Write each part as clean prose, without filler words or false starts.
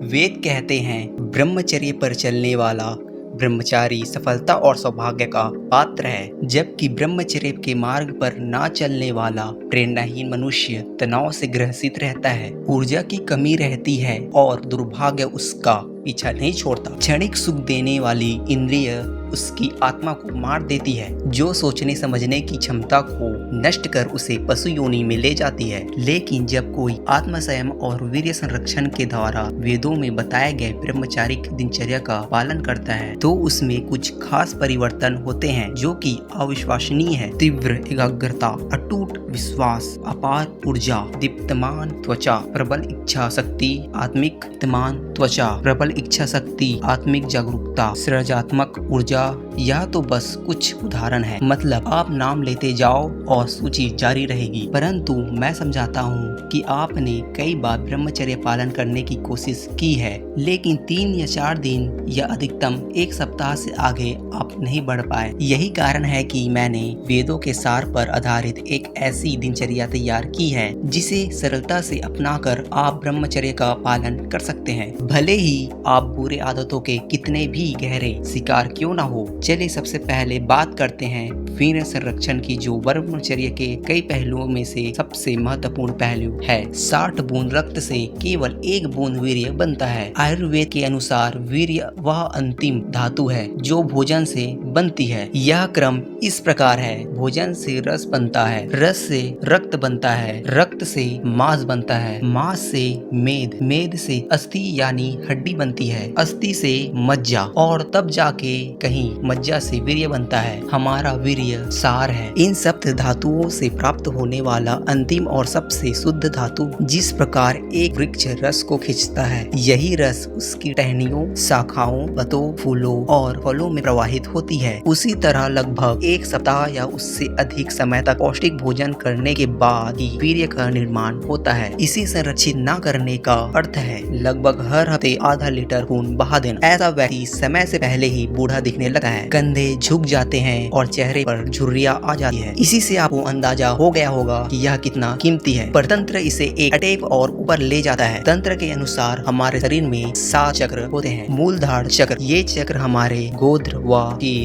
वेद कहते हैं ब्रह्मचर्य पर चलने वाला ब्रह्मचारी सफलता और सौभाग्य का पात्र है, जबकि ब्रह्मचर्य के मार्ग पर ना चलने वाला प्रेरणाहीन मनुष्य तनाव से ग्रसित रहता है, ऊर्जा की कमी रहती है और दुर्भाग्य उसका पीछा नहीं छोड़ता। क्षणिक सुख देने वाली इंद्रिय उसकी आत्मा को मार देती है, जो सोचने समझने की क्षमता को नष्ट कर उसे पशु योनि में ले जाती है। लेकिन जब कोई आत्म संयम और वीर्य संरक्षण के द्वारा वेदों में बताए गए ब्रह्मचारिक दिनचर्या का पालन करता है, तो उसमें कुछ खास परिवर्तन होते हैं जो कि अविश्वसनीय है। तीव्र एकाग्रता, अटूट विश्वास, अपार ऊर्जा, दीप्तमान त्वचा, प्रबल इच्छा शक्ति, आत्मिक दीप्तमान त्वचा, प्रबल इच्छा शक्ति, आत्मिक जागरूकता, सृजनात्मक ऊर्जा। यह तो बस कुछ उदाहरण है, मतलब आप नाम लेते जाओ और सूची जारी रहेगी। परंतु मैं समझाता हूँ कि आपने कई बार ब्रह्मचर्य पालन करने की कोशिश की है, लेकिन 3 या 4 दिन या अधिकतम 1 सप्ताह से आगे आप नहीं बढ़ पाए। यही कारण है कि मैंने वेदों के सार पर आधारित एक ऐसी दिनचर्या तैयार की है जिसे सरलता से अपनाकर आप ब्रह्मचर्य का पालन कर सकते हैं, भले ही आप बुरे आदतों के कितने भी गहरे शिकार क्यों ना हो। चलिए सबसे पहले बात करते हैं वीर्य संरक्षण की, जो ब्रह्मचर्य के कई पहलुओं में से सबसे महत्वपूर्ण पहलू है। 60 बूंद रक्त से केवल 1 बूंद वीर्य बनता है। आयुर्वेद के अनुसार वीर्य वह अंतिम धातु है जो भोजन से बनती है। यह क्रम इस प्रकार है: भोजन से रस बनता है, रस से रक्त बनता है, रक्त से मांस बनता है, मांस से मेद, मेद से अस्थि यानी हड्डी बनती है, अस्थि से मज्जा और तब जाके कहीं मज्जा से वीर्य बनता है। हमारा वीर्य सार है, इन सप्त धातुओं से प्राप्त होने वाला अंतिम और सबसे शुद्ध धातु। जिस प्रकार एक वृक्ष रस को खींचता है, यही रस उसकी टहनियों, शाखाओं, पत्तों, फूलों और फलों में प्रवाहित होती है। उसी तरह लगभग 1 सप्ताह या उससे अधिक समय तक पौष्टिक भोजन करने के बाद ही वीर्य का निर्माण होता है। इसे संरक्षित न करने का अर्थ है लगभग हर हफ्ते आधा लीटर खून बहा देना। ऐसा व्यक्ति समय से पहले ही बूढ़ा दिखने लगता है, कंधे झुक जाते हैं और चेहरे पर झुर्रियां आ जाती है। इसी से आपको अंदाजा हो गया होगा कि यह कितना कीमती है। पर तंत्र इसे एक अटेप और ऊपर ले जाता है। तंत्र के अनुसार हमारे शरीर में 7 चक्र होते हैं। मूलधार चक्र, ये चक्र हमारे गोत्र व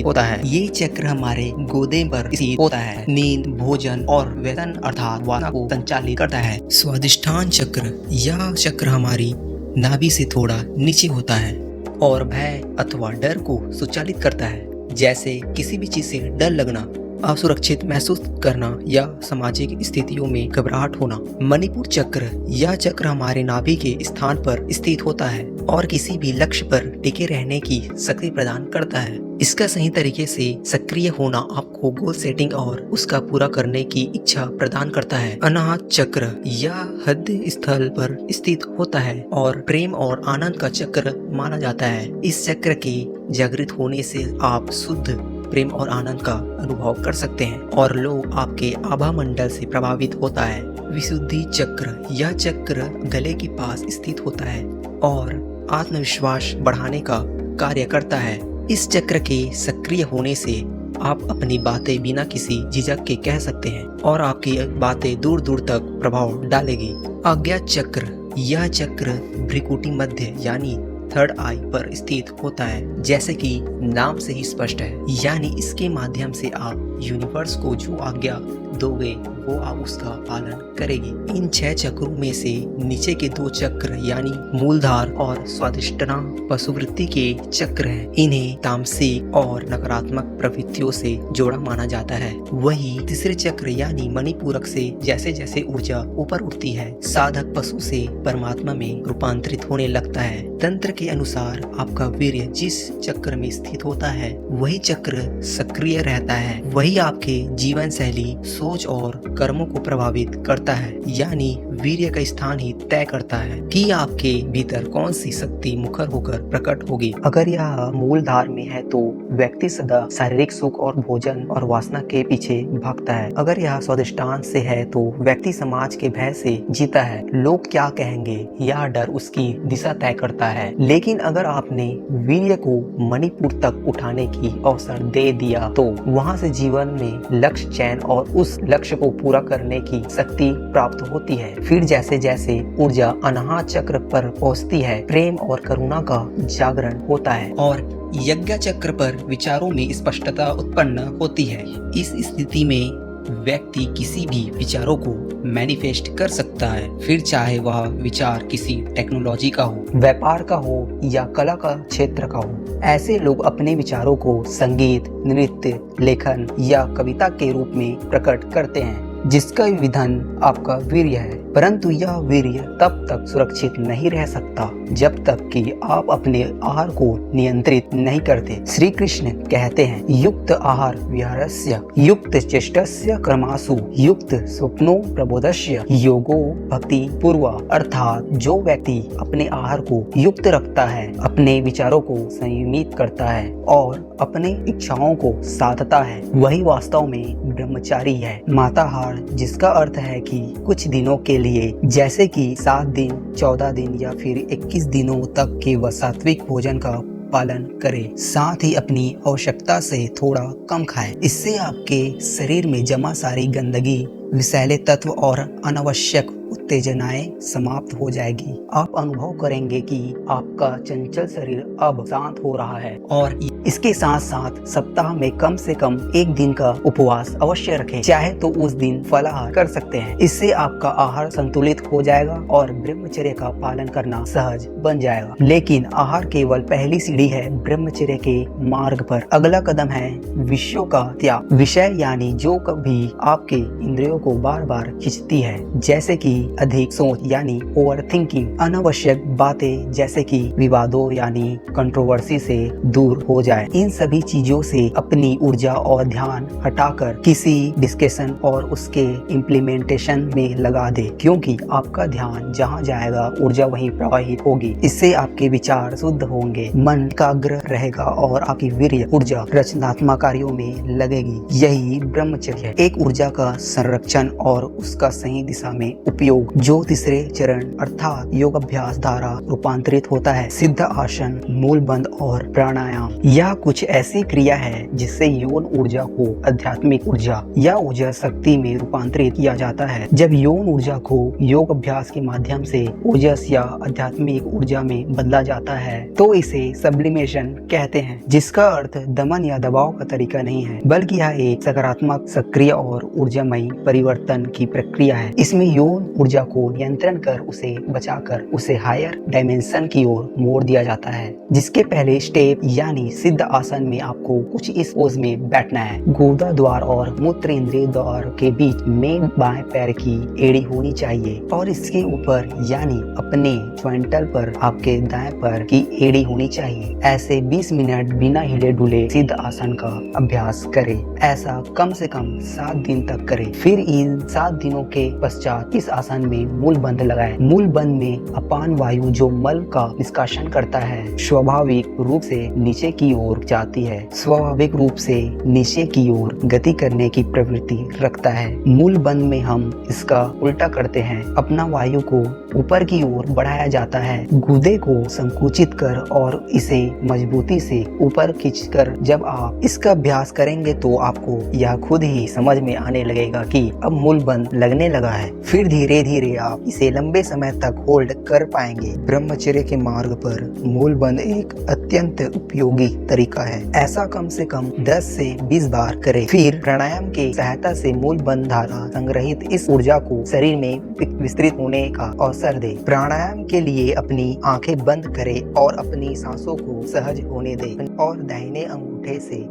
होता है। ये चक्र हमारे गोदे पर स्थित होता है। नींद, भोजन और वेतन अर्थात वासना को संचालित करता है। स्वादिष्ठान चक्र, यह चक्र हमारी नाभि से थोड़ा नीचे होता है और भय अथवा डर को संचालित करता है, जैसे किसी भी चीज से डर लगना, असुरक्षित महसूस करना या सामाजिक स्थितियों में घबराहट होना। मणिपुर चक्र, यह चक्र हमारे नाभि के स्थान पर स्थित होता है और किसी भी लक्ष्य पर टिके रहने की शक्ति प्रदान करता है। इसका सही तरीके से सक्रिय होना आपको गोल सेटिंग और उसका पूरा करने की इच्छा प्रदान करता है। अनाहत चक्र, यह हृदय स्थल पर स्थित होता है और प्रेम और आनंद का चक्र माना जाता है। इस चक्र के जागृत होने से आप शुद्ध प्रेम और आनंद का अनुभव कर सकते हैं और लोग आपके आभा मंडल से प्रभावित होता है। विशुद्धि चक्र, यह चक्र गले के पास स्थित होता है और आत्मविश्वास बढ़ाने का कार्य करता है। इस चक्र के सक्रिय होने से आप अपनी बातें बिना किसी झिझक के कह सकते हैं और आपकी बातें दूर दूर तक प्रभाव डालेगी। आज्ञा चक्र, यह चक्र भ्रिकुटी मध्य यानी 3rd आई पर स्थित होता है, जैसे कि नाम से ही स्पष्ट है। यानी इसके माध्यम से आप यूनिवर्स को जो आज्ञा दोगे वो आप उसका पालन करेगी। इन 6 चक्रों में से नीचे के 2 चक्र यानी मूलधार और स्वादिष्टना पशुवृत्ति के चक्र हैं। इन्हें तामसिक और नकारात्मक प्रवृत्तियों से जोड़ा माना जाता है। वही तीसरे चक्र यानी मणिपूरक से जैसे जैसे ऊर्जा ऊपर उठती है, साधक पशु से परमात्मा में रूपांतरित होने लगता है। तंत्र के अनुसार आपका वीर्य जिस चक्र में स्थित होता है वही चक्र सक्रिय रहता है। वही आपके जीवन शैली, सोच और कर्मों को प्रभावित करता है। यानी वीर्य का स्थान ही तय करता है कि आपके भीतर कौन सी शक्ति मुखर होकर प्रकट होगी। अगर यह मूलधार में है तो व्यक्ति सदा शारीरिक सुख और भोजन और वासना के पीछे भागता है। अगर यह स्वादिष्टान से है तो व्यक्ति समाज के भय से जीता है। लोग क्या कहेंगे, यह डर उसकी दिशा तय करता है। लेकिन अगर आपने वीर्य को मणिपुर तक उठाने की अवसर दे दिया तो वहां से जीवन में लक्ष्य चयन और उस लक्ष्य को पूरा करने की शक्ति प्राप्त होती है। फिर जैसे जैसे ऊर्जा अनाहत चक्र पर पहुंचती है, प्रेम और करुणा का जागरण होता है और यज्ञ चक्र पर विचारों में स्पष्टता उत्पन्न होती है। इस स्थिति में व्यक्ति किसी भी विचारों को मैनिफेस्ट कर सकता है, फिर चाहे वह विचार किसी टेक्नोलॉजी का हो, व्यापार का हो या कला का क्षेत्र का हो। ऐसे लोग अपने विचारों को संगीत, नृत्य, लेखन या कविता के रूप में प्रकट करते हैं, जिसका विधन आपका वीर्य है। परंतु यह वीर्य तब तक सुरक्षित नहीं रह सकता जब तक कि आप अपने आहार को नियंत्रित नहीं करते। श्री कृष्ण कहते हैं, युक्त आहार विहारस्य युक्त चेष्टस्य कर्मासु युक्त स्वप्नो प्रबोधस्य योगो भक्ति पूर्व। अर्थात जो व्यक्ति अपने आहार को युक्त रखता है, अपने विचारों को संयमित करता है और अपने इच्छाओं को साधता है, वही वास्तव में ब्रह्मचारी है। माताहार, जिसका अर्थ है कि कुछ दिनों के लिए, जैसे कि 7 दिन, 14 दिन या फिर 21 दिनों तक के वह सात्विक भोजन का पालन करें, साथ ही अपनी आवश्यकता से थोड़ा कम खाएं। इससे आपके शरीर में जमा सारी गंदगी, विषैले तत्व और अनावश्यक उत्तेजनाएं समाप्त हो जाएगी। आप अनुभव करेंगे कि आपका चंचल शरीर अब शांत हो रहा है और इसके साथ साथ सप्ताह में कम से कम 1 दिन का उपवास अवश्य रखें, चाहे तो उस दिन फलाहार कर सकते हैं। इससे आपका आहार संतुलित हो जाएगा और ब्रह्मचर्य का पालन करना सहज बन जाएगा। लेकिन आहार केवल पहली सीढ़ी है ब्रह्मचर्य के मार्ग पर। अगला कदम है विषयों का त्याग। विषय यानी जो कभी आपके इंद्रियों को बार बार खींचती है, जैसे कि अधिक सोच यानी ओवर थिंकिंग, अनावश्यक बातें जैसे कि विवादों यानी कंट्रोवर्सी से दूर हो जाए। इन सभी चीजों से अपनी ऊर्जा और ध्यान हटाकर किसी डिस्कशन और उसके इम्प्लीमेंटेशन में लगा दे, क्योंकि आपका ध्यान जहाँ जाएगा ऊर्जा वहीं प्रवाहित होगी। इससे आपके विचार शुद्ध होंगे, मन एकाग्र रहेगा और आपकी वीर्य ऊर्जा रचनात्मक कार्यों में लगेगी। यही ब्रह्मचर्य है, एक ऊर्जा का संरक्षण और उसका सही दिशा में उपयोग, जो तीसरे चरण अर्थात योग अभ्यास द्वारा रूपांतरित होता है। सिद्ध आसन, मूल बंध और प्राणायाम, यह कुछ ऐसी क्रिया है जिससे यौन ऊर्जा को आध्यात्मिक ऊर्जा या ऊर्जा शक्ति में रूपांतरित किया जाता है। जब यौन ऊर्जा को योग अभ्यास के माध्यम से ओजस या आध्यात्मिक ऊर्जा में बदला जाता है तो इसे सब्लिमेशन कहते हैं, जिसका अर्थ दमन या दबाव का तरीका नहीं है, बल्कि यह एक सकारात्मक, सक्रिय और ऊर्जामयी परिवर्तन की प्रक्रिया है। इसमें यौन ऊर्जा को नियंत्रण कर उसे बचाकर उसे हायर डायमेंशन की ओर मोड़ दिया जाता है। जिसके पहले स्टेप यानी सिद्ध आसन में आपको कुछ इस पोज में बैठना है। गुदा द्वार और मूत्र इंद्रिय द्वार के बीच में बाएं पैर की एड़ी होनी चाहिए और इसके ऊपर यानी अपने ज्वाइंटल पर आपके दाएं पैर की एड़ी होनी चाहिए। ऐसे 20 मिनट बिना हिले डुले सिद्ध आसन का अभ्यास करें। ऐसा कम से कम 7 दिन तक करें। फिर इन 7 दिनों के पश्चात इस आसन में मूल बंध लगाएं। मूल बंध में अपान वायु जो मल का निष्कासन करता है स्वाभाविक रूप से नीचे की ओर जाती है, स्वाभाविक रूप से नीचे की ओर गति करने की प्रवृत्ति रखता है। मूल बंध में हम इसका उल्टा करते हैं, अपना वायु को ऊपर की ओर बढ़ाया जाता है, गुदे को संकुचित कर और इसे मजबूती से ऊपर खींचकर। जब आप इसका अभ्यास करेंगे तो आपको यह खुद ही समझ में आने लगेगा कि अब मूल बंध लगने लगा है। फिर धीरे धीरे आप इसे लंबे समय तक होल्ड कर पाएंगे। ब्रह्मचर्य के मार्ग पर मूल बंध एक अत्यंत उपयोगी तरीका है। ऐसा कम से कम 10 से 20 बार करें। फिर प्राणायाम की सहायता से मूल बंध द्वारा संग्रहित इस ऊर्जा को शरीर में विस्तृत होने का अवसर दे। प्राणायाम के लिए अपनी आंखें बंद करें और अपनी सांसों को सहज होने दें और दाहिने अंगूठे से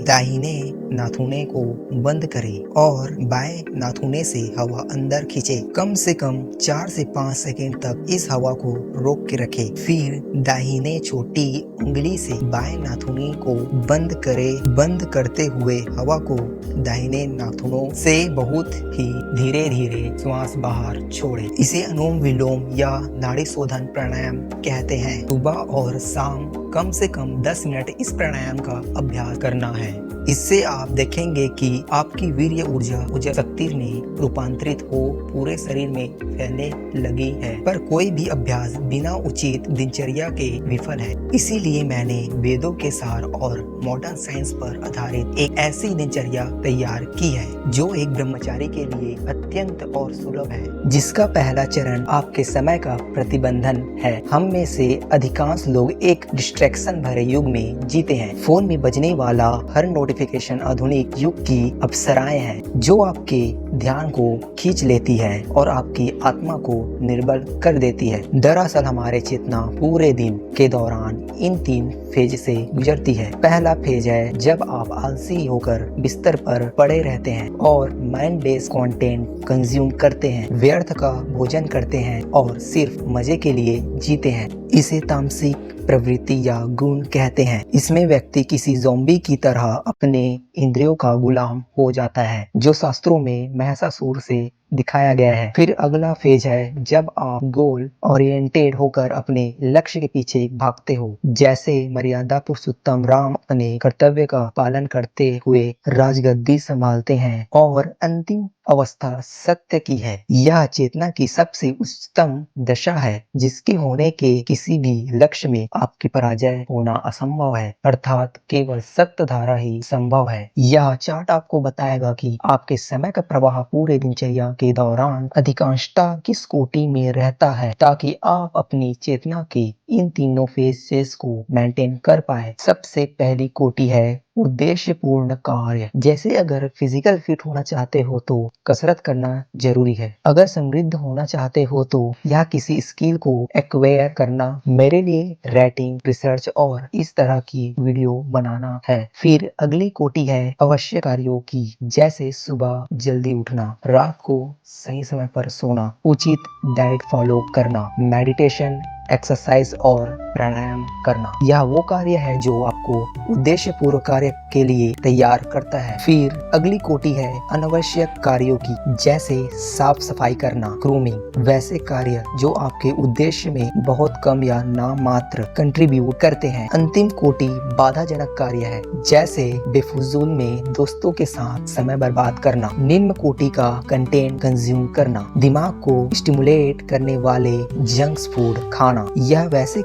दाहिने नाथुने को बंद करें और बाएं नाथुने से हवा अंदर खींचे। कम से कम 4 से 5 सेकंड तक इस हवा को रोक के रखें। फिर दाहिने छोटी उंगली से बाएं नाथुने को बंद करें। बंद करते हुए हवा को दाहिने नाथुनों से बहुत ही धीरे धीरे श्वास बाहर छोड़ें। इसे अनुलोम विलोम या नाड़ी शोधन प्राणायाम कहते हैं। सुबह और शाम कम से कम 10 मिनट इस प्राणायाम का अभ्यास करना है। इससे आप देखेंगे कि आपकी वीर्य ऊर्जा शक्ति में रूपांतरित हो पूरे शरीर में फैलने लगी है। पर कोई भी अभ्यास बिना उचित दिनचर्या के विफल है। इसीलिए मैंने वेदों के सार और मॉडर्न साइंस पर आधारित एक ऐसी दिनचर्या तैयार की है जो एक ब्रह्मचारी के लिए अत्यंत और सुलभ है, जिसका पहला चरण आपके समय का प्रतिबंधन है। हम में से अधिकांश लोग एक डिस्ट्रैक्शन भरे युग में जीते हैं। फोन में बजने वाला हर नोटिफिकेशन आधुनिक युग की अप्सराएं हैं जो आपके ध्यान को खींच लेती है और आपकी आत्मा को निर्बल कर देती है। दरअसल हमारे चेतना पूरे दिन के दौरान इन 3 फेज से गुजरती है। पहला फेज है जब आप आलसी होकर बिस्तर पर पड़े रहते हैं और माइंडलेस कंटेंट कंज्यूम करते हैं, व्यर्थ का भोजन करते हैं और सिर्फ मजे के लिए जीते हैं। इसे तामसिक प्रवृत्ति या गुण कहते हैं। इसमें व्यक्ति किसी ज़ॉम्बी की तरह अपने इंद्रियों का गुलाम हो जाता है, जो शास्त्रों में महिषासुर से दिखाया गया है। फिर अगला फेज है जब आप गोल ओरिएंटेड होकर अपने लक्ष्य के पीछे भागते हो, जैसे मर्यादा पुरुषोत्तम राम अपने कर्तव्य का पालन करते हुए राजगद्दी संभालते हैं। और अंतिम अवस्था सत्य की है। यह चेतना की सबसे उच्चतम दशा है, जिसके होने के किसी भी लक्ष्य में आपकी पराजय होना असंभव है, अर्थात केवल सत्य धारा ही संभव है। यह चार्ट आपको बताएगा कि आपके समय का प्रवाह पूरे दिनचर्या के दौरान अधिकांशतः किस कोटि में रहता है, ताकि आप अपनी चेतना के इन तीनों फेजेस को मेंटेन कर पाए। सबसे पहली कोटि है उद्देश्यपूर्ण कार्य। जैसे अगर फिजिकल फिट होना चाहते हो तो कसरत करना जरूरी है। अगर समृद्ध होना चाहते हो तो या किसी स्किल को एक्वायर करना, मेरे लिए राइटिंग, रिसर्च और इस तरह की वीडियो बनाना है। फिर अगली कोटि है अवश्य कार्यों की, जैसे सुबह जल्दी उठना, रात को सही समय पर सोना, उचित डाइट फॉलो करना, मेडिटेशन, एक्सरसाइज और प्राणायाम करना। यह वो कार्य है जो आपको उद्देश्य पूर्ण कार्य के लिए तैयार करता है। फिर अगली कोटि है अनावश्यक कार्यों की, जैसे साफ सफाई करना, ग्रूमिंग, वैसे कार्य जो आपके उद्देश्य में बहुत कम या नाम मात्र कंट्रीब्यूट करते हैं। अंतिम कोटि बाधाजनक कार्य है, जैसे बेफुजूल में दोस्तों के साथ समय बर्बाद करना, निम्न कोटि का कंटेंट कंज्यूम करना, दिमाग को स्टिमुलेट करने वाले जंक्स फूड खाना। यह वैसे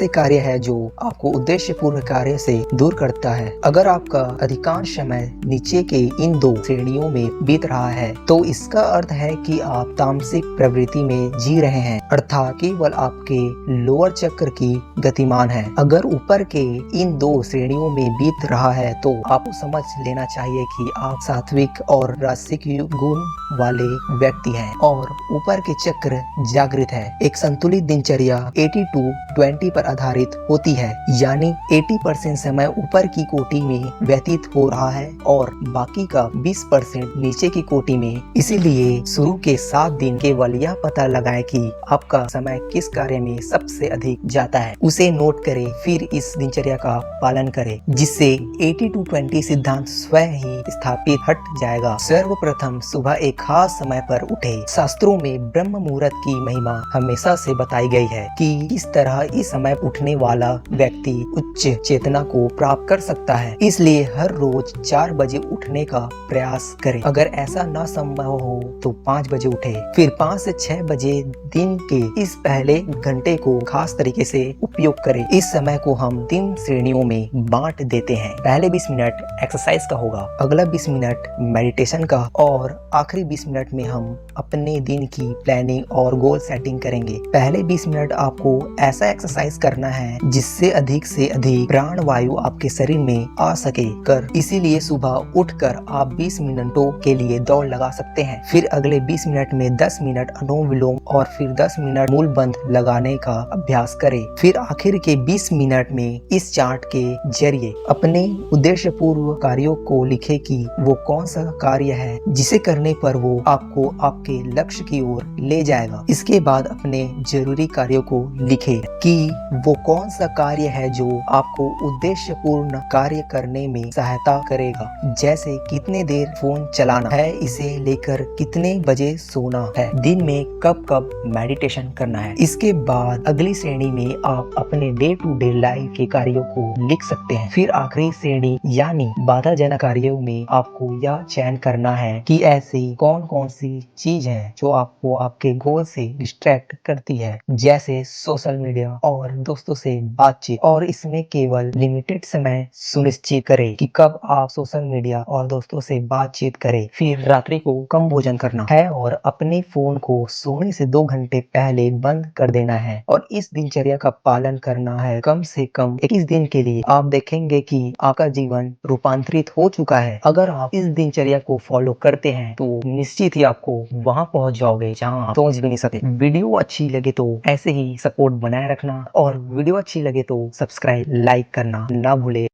कार्य है जो आपको उद्देश्य पूर्ण कार्य से दूर करता है। अगर आपका अधिकांश समय नीचे के इन 2 श्रेणियों में बीत रहा है, तो इसका अर्थ है कि आप तामसिक प्रवृत्ति में जी रहे हैं, अर्थात केवल आपके लोअर चक्र की गतिमान है। अगर ऊपर के इन 2 श्रेणियों में बीत रहा है, तो आपको समझ लेना चाहिए कि आप सात्विक और राजसिक गुण वाले व्यक्ति हैं और ऊपर के चक्र जागृत है। एक संतुलित दिनचर्या 80-20 पर आधारित होती है, यानी 80% समय ऊपर की कोटि में व्यतीत हो रहा है और बाकी का 20% नीचे की कोटि में। इसीलिए शुरू के 7 दिन केवल यह पता लगाएं कि आपका समय किस कार्य में सबसे अधिक जाता है, उसे नोट करें, फिर इस दिनचर्या का पालन करें, जिससे 80-20 सिद्धांत स्वयं ही स्थापित हट जाएगा। सर्वप्रथम सुबह एक खास समय पर उठे। शास्त्रों में ब्रह्म मुहूर्त की महिमा हमेशा से बताई गई है कि इस तरह इस समय उठने वाला व्यक्ति उच्च चेतना को प्राप्त कर सकता है। इसलिए हर रोज 4 बजे उठने का प्रयास करें। अगर ऐसा न संभव हो तो 5 बजे उठे। फिर 5 से 6 बजे दिन के इस पहले घंटे को खास तरीके से उपयोग करें। इस समय को हम 3 श्रेणियों में बांट देते हैं। पहले 20 मिनट एक्सरसाइज का होगा, अगला 20 मिनट मेडिटेशन का और आखिरी 20 मिनट में हम अपने दिन की प्लानिंग और गोल सेटिंग करेंगे। पहले 20 मिनट आपको ऐसा एक्सरसाइज करना है जिससे अधिक से अधिक प्राण वायु आपके शरीर में आ सके कर। इसीलिए सुबह उठकर आप 20 मिनटों के लिए दौड़ लगा सकते हैं। फिर अगले 20 मिनट में 10 मिनट अनुलोम विलोम और फिर 10 मिनट मूल बंध लगाने का अभ्यास करें। फिर आखिर के 20 मिनट में इस चार्ट के जरिए अपने उद्देश्य पूर्व कार्यों को लिखे कि वो कौन सा कार्य है जिसे करने पर वो आपको आपके लक्ष्य की ओर ले जाएगा। इसके बाद अपने जरूरी कार्यों को लिखें कि वो कौन सा कार्य है जो आपको उद्देश्यपूर्ण कार्य करने में सहायता करेगा, जैसे कितने देर फोन चलाना है, इसे लेकर कितने बजे सोना है, दिन में कब कब मेडिटेशन करना है। इसके बाद अगली श्रेणी में आप अपने डे टू डे लाइफ के कार्यों को लिख सकते हैं। फिर आखिरी श्रेणी यानी बाधाजनक कार्यों में आपको यह चयन करना है कि ऐसी कौन कौन सी चीज है जो आपको आपके गोल से डिस्ट्रैक्ट करती है, जैसे सोशल मीडिया और दोस्तों से बातचीत। और इसमें केवल लिमिटेड समय सुनिश्चित करें कि कब आप सोशल मीडिया और दोस्तों से बातचीत करें। फिर रात्रि को कम भोजन करना है और अपने फोन को सोने से 2 घंटे पहले बंद कर देना है और इस दिनचर्या का पालन करना है कम से कम 21 दिन के लिए। आप देखेंगे कि आपका जीवन रूपांतरित हो चुका है। अगर आप इस दिनचर्या को फॉलो करते हैं तो निश्चित ही आपको वहां पहुंच जाओगे जहां आप सोच भी नहीं सकते। वीडियो अच्छी लगे तो ऐसे ही सपोर्ट बनाए रखना और वीडियो अच्छी लगे तो सब्सक्राइब लाइक करना ना भूले।